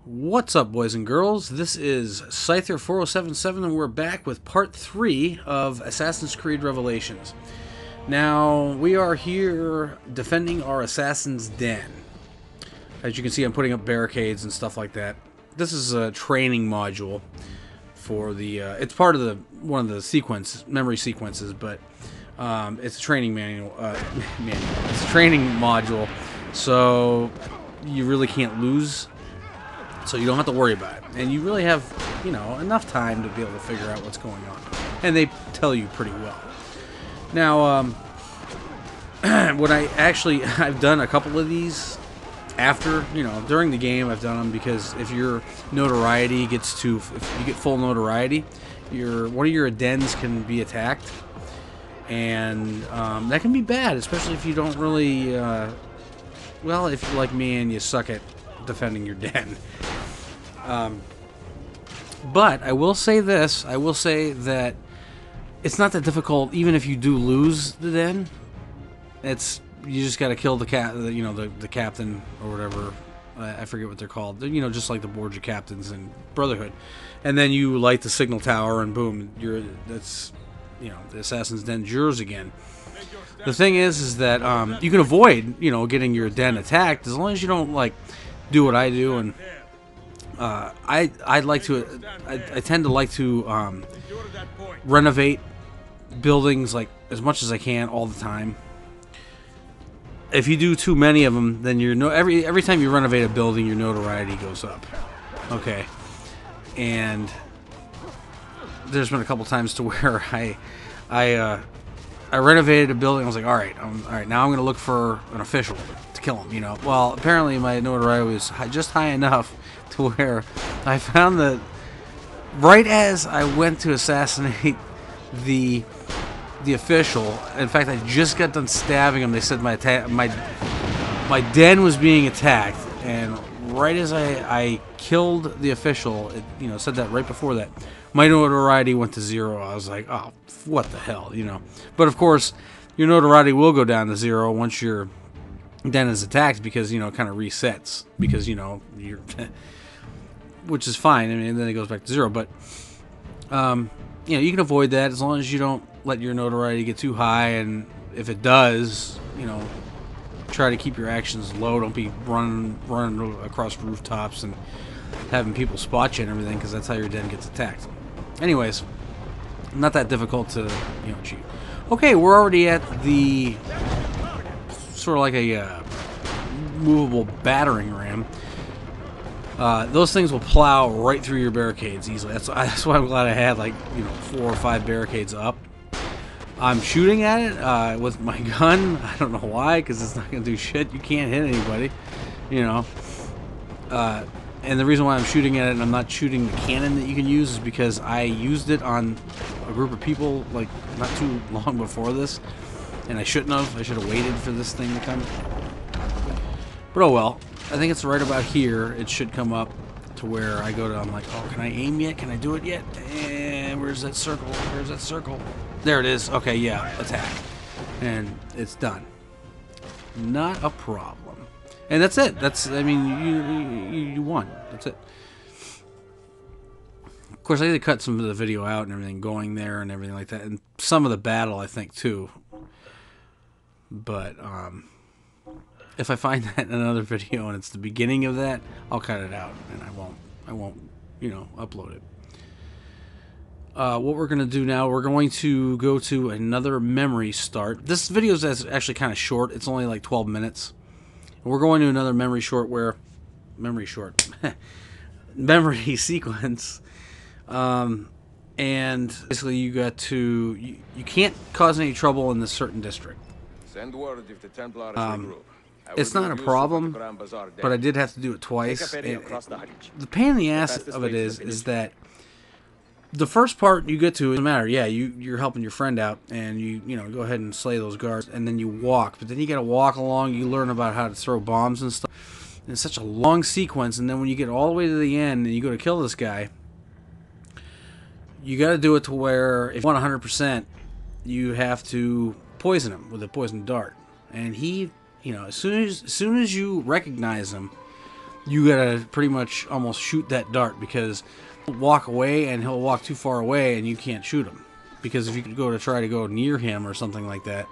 What's up, boys and girls? This is Scyther4077, and we're back with part 3 of Assassin's Creed Revelations. Now, we are here defending our Assassin's Den. As you can see, I'm putting up barricades and stuff like that. This is a training module for the... it's part of the one of the memory sequences, but it's a training manual. It's a training module, so you really can't lose. So you don't have to worry about it. And you really have, enough time to be able to figure out what's going on. And they tell you pretty well. Now, what I've done a couple of these after, during the game I've done them because if your notoriety if you get full notoriety, one of your dens can be attacked. And that can be bad, especially if you don't really, well, if you're like me and you suck at defending your den. But I will say this. I will say that it's not that difficult, even if you do lose the den. You just got to kill the captain or whatever. I forget what they're called. Just like the Borgia captains in Brotherhood. And then you light the signal tower, and boom, the assassin's den's yours again. The thing is that you can avoid getting your den attacked as long as you don't do what I do and. I tend to like to renovate buildings as much as I can all the time. If you do too many of them, then every time you renovate a building, your notoriety goes up. Okay, and there's been a couple times to where I renovated a building. I was like, all right, now I'm going to look for an official to kill him. Well, apparently my notoriety was just high enough to where I found that right as I went to assassinate the official, in fact, I just got done stabbing him. They said my den was being attacked, and right as I killed the official, it said that right before that, my notoriety went to 0. I was like, oh, what the hell, But of course, your notoriety will go down to 0 once your den is attacked because it kind of resets because you're. Which is fine. I mean, then it goes back to 0. But you can avoid that as long as you don't let your notoriety get too high. And if it does, try to keep your actions low. Don't be running across rooftops and having people spot you and everything, because that's how your den gets attacked. Anyways, not that difficult to cheat. Okay, we're already at the sort of like a movable battering ram. Those things will plow right through your barricades easily. That's why I'm glad I had 4 or 5 barricades up. I'm shooting at it with my gun. I don't know why, because it's not going to do shit. You can't hit anybody, And the reason why I'm shooting at it and I'm not shooting the cannon that you can use is because I used it on a group of people not too long before this, and I shouldn't have. I should have waited for this thing to come. But oh well. I think it's right about here. It should come up to where I go to. I'm like, oh, can I aim yet? Can I do it yet? And where's that circle? Where's that circle? There it is. Okay, yeah, attack. And it's done. Not a problem. And that's it. I mean, you won. That's it. Of course, I did cut some of the video out and everything going there and everything like that. And some of the battle, I think, too. But, if I find that in another video and it's the beginning of that, I'll cut it out and I won't, upload it. What we're going to do now, we're going to go to another memory start. This video is actually kind of short. It's only like 12 minutes. And we're going to another memory sequence. And basically you can't cause any trouble in this certain district. Send word if the Templars regroup. It's not a problem, but I did have to do it twice. The pain in the ass of it is that the first part you get to, it doesn't matter. Yeah, you're helping your friend out, and you go ahead and slay those guards, and then you walk. But then you got to walk along. You learn about how to throw bombs and stuff. And it's such a long sequence, and then when you get all the way to the end and you go to kill this guy, you got to do it to where if you want 100%, you have to poison him with a poison dart, and he. As soon as you recognize him, you gotta pretty much almost shoot that dart, because he'll walk away and he'll walk too far away and you can't shoot him. Because if you go to try to go near him or something like that,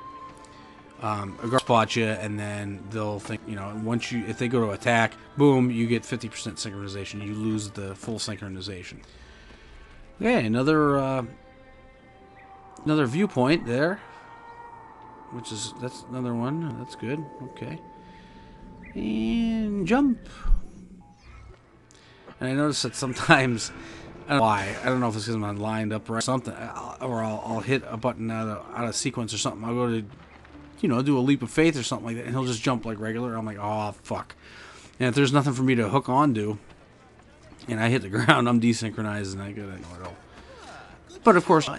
a guard spot you, and then they'll think, you know, if they go to attack, boom, you get 50% synchronization. You lose the full synchronization. Okay, another viewpoint there, that's another one. That's good. Okay, and jump. And I notice that sometimes, I don't know why. I don't know if it's because I'm lined up right or something, or I'll hit a button out of sequence or something. I'll go to, you know, do a leap of faith or something like that, and he'll just jump like regular. I'm like, oh fuck. And if there's nothing for me to hook onto, and I hit the ground, I'm desynchronized, and I gotta go. But of course,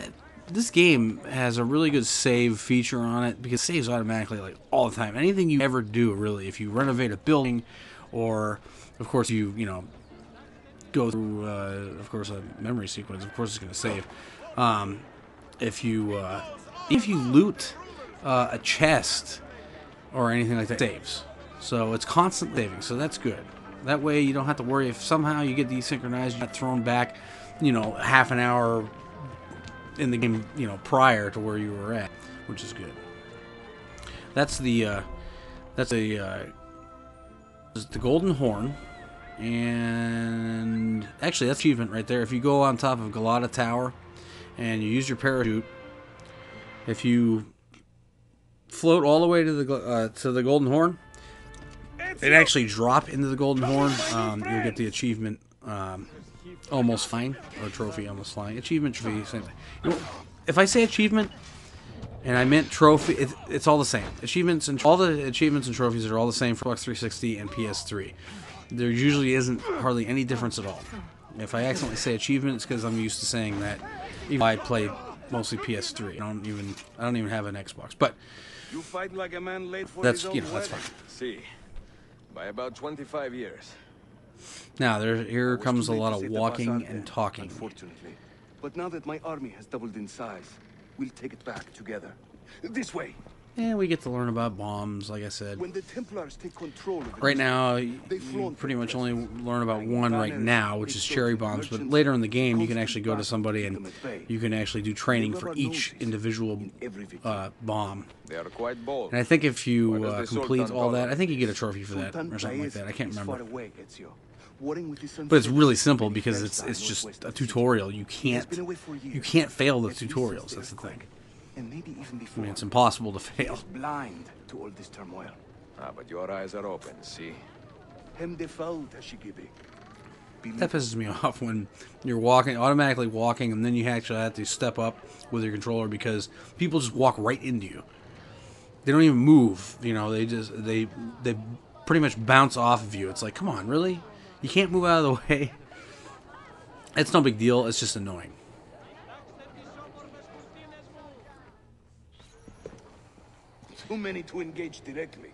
this game has a really good save feature on it, because it saves automatically like all the time. Anything you ever do, really, if you renovate a building, or of course you know, go through of course a memory sequence, of course it's going to save. If you loot a chest or anything like that, it saves. So it's constant saving, so that's good. That way you don't have to worry if somehow you get desynchronized, you get thrown back, you know, half an hour in the game, you know, prior to where you were at, which is good. That's the golden horn, and actually that's achievement right there. If you go on top of Galata Tower and you use your parachute, if you float all the way to the golden horn, it actually drop into the golden horn. You'll get the achievement almost flying, or trophy almost flying. Achievement, trophy, same thing. You know, if I say achievement and I meant trophy, it's all the same. Achievements and all the achievements and trophies are all the same for Xbox 360 and PS3. There usually isn't hardly any difference at all. If I accidentally say achievement, it's because I'm used to saying that. Even though I play mostly PS3. I don't even have an Xbox. But You fight like a man late for that's, his own you know, that's wedding. fine. See, by about 25 years. Now here I was comes too a late lot to of save the walking Basarte, and talking. Unfortunately. But now that my army has doubled in size, we'll take it back together. This way. And we get to learn about bombs, like I said. When the Templars take control of the Right now, they you flaunt pretty their much only presence. learn about one right now, which is cherry bombs. But later in the game, you can actually go to somebody and you can actually do training for each individual bomb. They are quite bold. And I think if you What does the complete Sultan all call that, them? I think you get a trophy for that Sultan or something like Baez that. I can't is far remember. away, Ezio. Warring with his sons But it's really Frederick simple and because Bernstein it's just northwest a of Sicily. tutorial. You He has can't been away for years, fail the at least tutorials. since That's the thing. and maybe even I before. mean, it's impossible to He fail. is blind to all this turmoil. Ah, but your eyes are open, see? Hem default, Ashigibi. That pisses me off when you're automatically walking, and then you actually have to step up with your controller because people just walk right into you. They don't even move. You know, they pretty much bounce off of you. It's like, come on, really? You can't move out of the way? It's no big deal. It's just annoying. Too many to engage directly.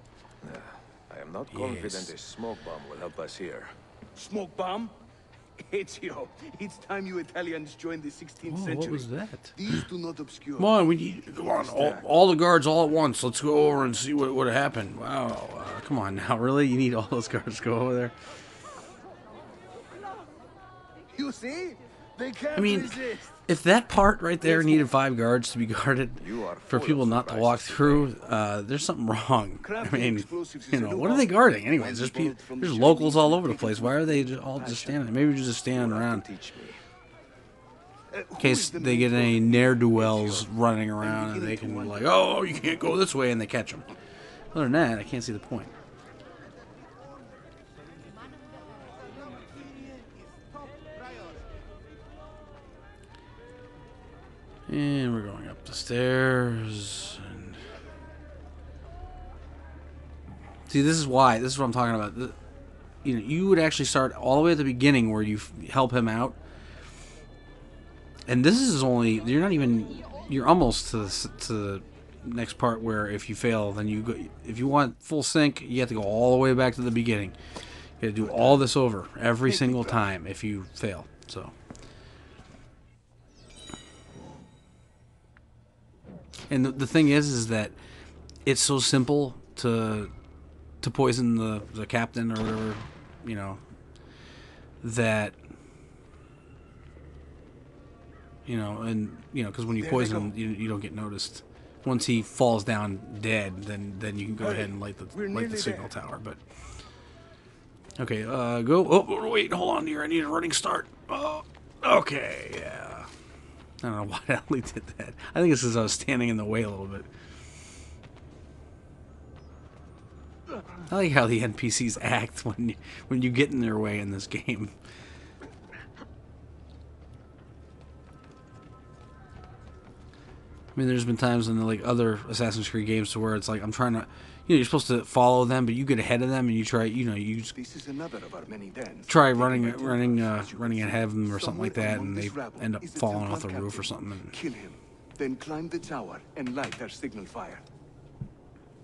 I am not confident a smoke bomb will help us here. Smoke bomb? Ezio, it's time you Italians joined the 16th Oh, century. what was that? These do not obscure. Come on, come on, all the guards all at once. Let's go over and see what happened. Wow, come on now, really? You need all those guards to go over there? You see? They can't I mean, resist. if that part right there needed 5 guards to be guarded for people not to walk through, there's something wrong. I mean, you know, what are they guarding anyways? There's locals all over the place. Why are they all just standing there? Maybe just standing around in case they get any ne'er-do-wells running around and they can be like, oh, you can't go this way, and they catch them. Other than that, I can't see the point. And we're going up the stairs. And see, this is what I'm talking about. You know, you would actually start all the way at the beginning where you help him out. And this is only, you're almost to the next part where if you fail, then you go, if you want full sync, you have to go all the way back to the beginning. You have to do all this over every single time if you fail. So. And the thing is that it's so simple to poison the captain or whatever, you know, that, you know, and, you know, because when you poison him, you don't get noticed. Once he falls down dead, then you can go ahead and light the signal tower. But okay, go. Oh, wait, hold on here. I need a running start. Oh, okay, yeah. I don't know why I only did that. I think it's because I was standing in the way a little bit. I like how the NPCs act when you get in their way in this game. I mean, there's been times in like other Assassin's Creed games to where it's like I'm trying to, you know, you're supposed to follow them, but you get ahead of them and you try, you know, you This is another of our many dens. try running ahead of them or something like that, and they end up falling off the roof or something. And kill him, then climb the tower and light their signal fire.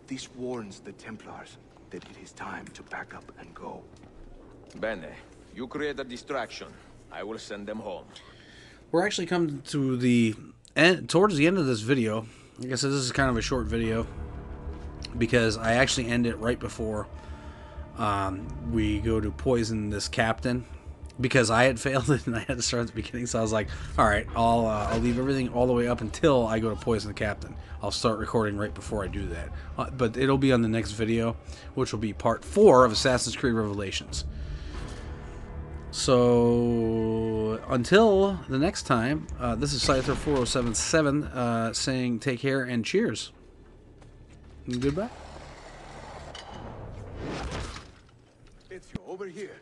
This warns the Templars that it is time to pack up and go. Bene, you create a distraction. I will send them home. we're actually coming to the end, towards the end of this video. Like I said, this is kind of a short video because I actually end it right before we go to poison this captain, because I had failed it and I had to start at the beginning. So I was like, all right, I'll leave everything all the way up until I go to poison the captain. I'll start recording right before I do that. But it'll be on the next video, which will be part 4 of Assassin's Creed Revelations. So until the next time, this is Scyther4077 saying take care and cheers. And goodbye. It's over here.